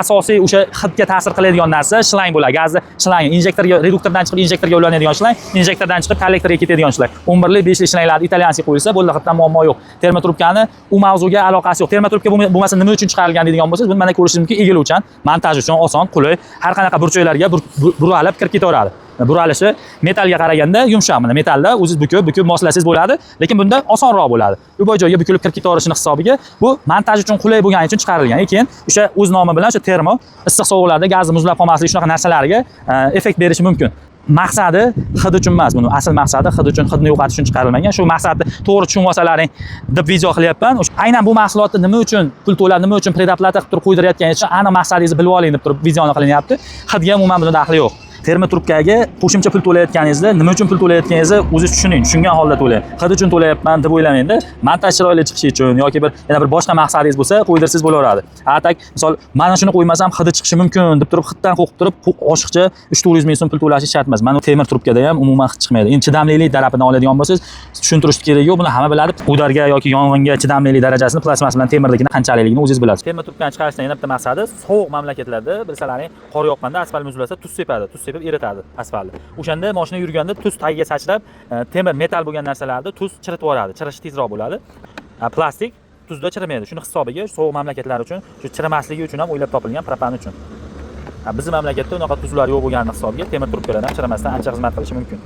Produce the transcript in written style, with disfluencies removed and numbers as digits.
asosiy o'sha hidga ta'sir qiladigan narsa shlang bo'ladi. Gazni shlang, injektorga, reduktordan chiqib injektorga ulanadigan shlang, injektordan chiqib kollektorga ketadigan shlang. 11 lik, 5 lik shlanglar italyanskiy qo'yilsa, bo'ldi, hiddan muammo yo'q. Termotrubkani u mavzuga aloqasi yo'q. Termotrubka bo'lmasa nima uchun chiqarilgan deydigan bo'lsangiz, buni mana ko'rishingiz mumkin, egiluvchan, montaj uchun oson, qulay, har qanaqa burchaklarga buralib kirib ketaveradi. Buralishi metallga qaraganda yumshoq, mana metallda o'zingiz bukib moslasangiz bo'ladi, lekin bunda osonroq bo'ladi. Bu boy joyga bukilib kirib ketaverishini hisobiga bu montaj uchun qulay bo'lgani uchun chiqarilgan. Lekin o'sha o'z nomi bilan o'sha termo issiq sovuqlarda gazni muzlab qolmasligi shunaqa narsalarga effekt berishi mumkin. Maqsadi hid uchun emas, buni asl maqsadi hid uchun, hidni yo'qotish uchun chiqarilmagan. Shu maqsadni to'g'ri tushunib olsalaring deb video qilyapman. Aynan bu mahsulotni nima uchun pul to'lab, nima uchun predoplata qilib turib qo'ydirayotganingiz uchun aniq maqsadingizni bilib oling deb turib videoni qilinyapti. Hidga umuman bunda daxli yo'q. Termotrubkaga qo'shimcha pul to'layotganingizda nima uchun pul to'layotganingizni o'zingiz tushuning, tushungan holda to'lang. Hid uchun to'layapman deb o'ylamangda, montaj chiroyli chiqishi uchun yoki yana bir boshqa maqsadingiz bo'lsa, qo'ydirsangiz bo'laveradi. Atak, misol, mana shuni qo'ymasam hidi chiqishi mumkin deb turib hiddan qo'rqib turib, oshiqcha 300-400 ming so'm pul to'lash shart emas. Mana temir trubkada ham umuman hid chiqmaydi. Endi chidamlilik tarafidan oladigan bo'lsangiz, tushuntirishni kerak yo'q, buni hamma biladi. Udarga yoki yong'inga chidamlilik darajasini plasmas bilan temirlikni qanchaligini o'zingiz bilasiz. Temir trubkani chiqarishdan yana bitta maqsadi, sovuq mamlakatlarda, bilsalaring, qor yoqqanda asfalt muzlasa, tuz sepadi, tuz sepib eritadi asfaltni. O'shanda mashina yurganda tuz tagiga sachrab, temir, metal bo'lgan narsalarda tuz chiritib yuboradi. Chirishi tezroq bo'ladi. Plastik tuzda chirimaydi. Shuni hisobiga sovuq mamlakatlar uchun, shu chirimasligi uchun ham o'ylab topilgan propan uchun. Bizning mamlakatda unaqa tuzlar yo'q bo'lgani hisobiga temir trubkalar ham chirimasdan ancha xizmat qilishi mumkin.